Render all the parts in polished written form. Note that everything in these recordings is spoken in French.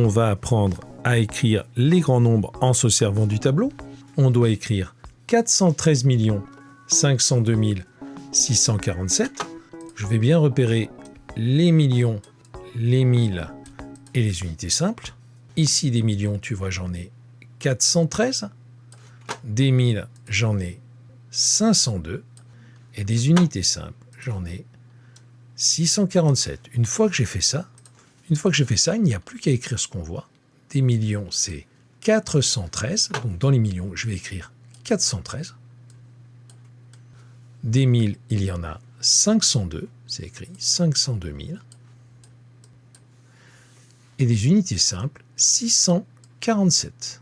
on va apprendre à écrire les grands nombres en se servant du tableau. On doit écrire 413 502 647. Je vais bien repérer les millions, les milles et les unités simples. Ici, des millions, tu vois, j'en ai 413. Des milles, j'en ai 502. Et des unités simples, j'en ai 647. Une fois que j'ai fait ça, il n'y a plus qu'à écrire ce qu'on voit. Des millions, c'est 413. Donc dans les millions, je vais écrire 413. Des milles, il y en a 502. C'est écrit 502 000. Et des unités simples, 647.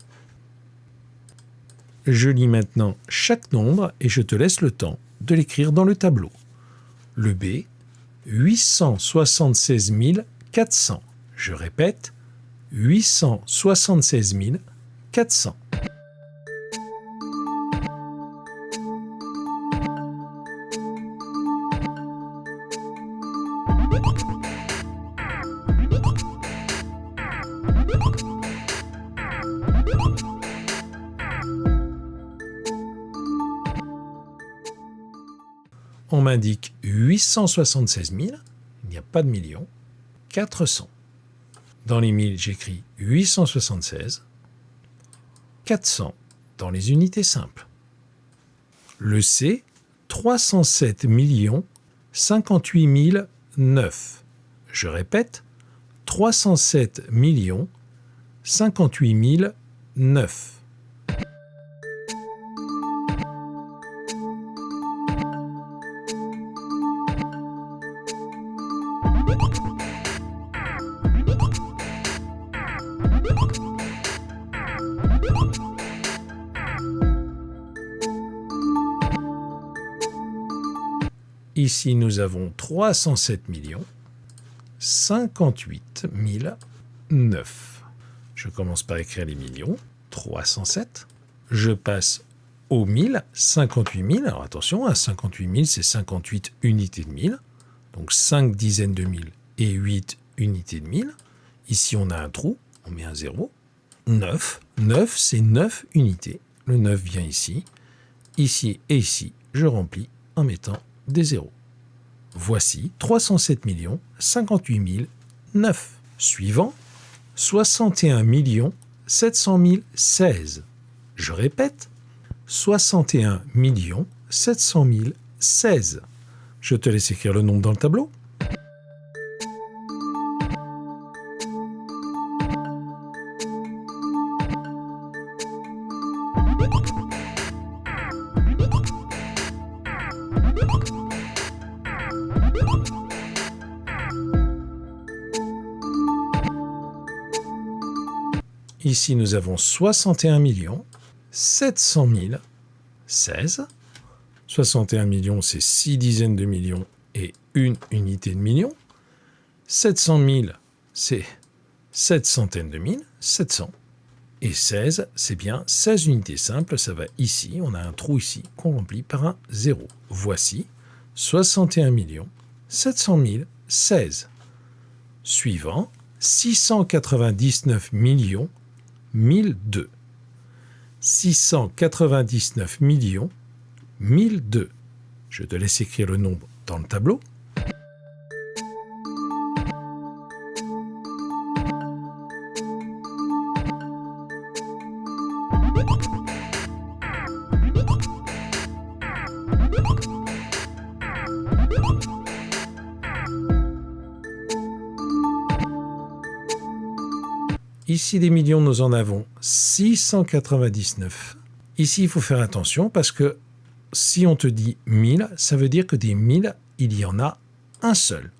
Je lis maintenant chaque nombre et je te laisse le temps de l'écrire dans le tableau. Le B, 876 400. Je répète, 876 400. On m'indique 876 000, il n'y a pas de millions, 400. Dans les milles, j'écris 876, 400 dans les unités simples. Le C, 307 58 009. Je répète, 307 58 009. Ici, nous avons 307 58 009. Je commence par écrire les millions. 307. Je passe aux 1000, 58 000. Alors attention, 58 000, c'est 58 unités de 1000. Donc 5 dizaines de 1000 et 8 unités de 1000. Ici, on a un trou, on met un 0. 9. 9, c'est 9 unités. Le 9 vient ici. Ici et ici, je remplis en mettant des zéros. Voici 307 58 009. Suivant, 61 700 016. Je répète, 61 700 016. Je te laisse écrire le nombre dans le tableau. Ici, nous avons 61 700 016. 61 millions, c'est 6 dizaines de millions et une unité de million. 700 000, c'est 7 centaines de mille, 700. Et 16, c'est bien 16 unités simples. Ça va ici, on a un trou ici qu'on remplit par un 0. Voici 61 700 016. Suivant, 699 1002. 699 1002. Je te laisse écrire le nombre dans le tableau. Ici, des millions, nous en avons 699. Ici, il faut faire attention parce que si on te dit 1000, ça veut dire que des 1000, il y en a un seul.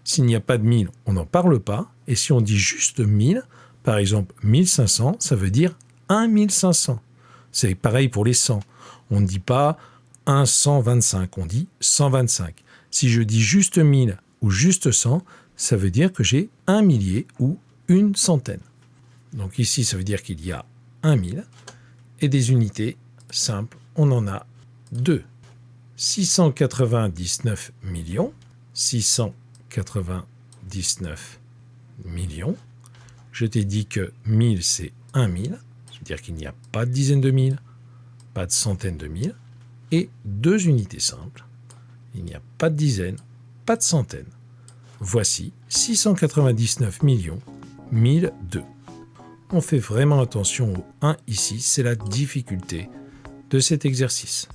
S'il n'y a pas de 1000, on n'en parle pas. Et si on dit juste 1000, par exemple 1500, ça veut dire 1500. C'est pareil pour les 100. On ne dit pas 125, on dit 125. Si je dis juste 1000 ou juste 100, ça veut dire que j'ai un millier ou une centaine. Donc ici, ça veut dire qu'il y a 1000 et des unités simples, on en a 2. 699 millions, 699 millions. Je t'ai dit que 1000, c'est 1000. C'est-à-dire qu'il n'y a pas de dizaines de mille, pas de centaines de mille, et 2 unités simples. Il n'y a pas de dizaines, pas de centaines. Voici 699 1002. On fait vraiment attention au 1 ici, c'est la difficulté de cet exercice.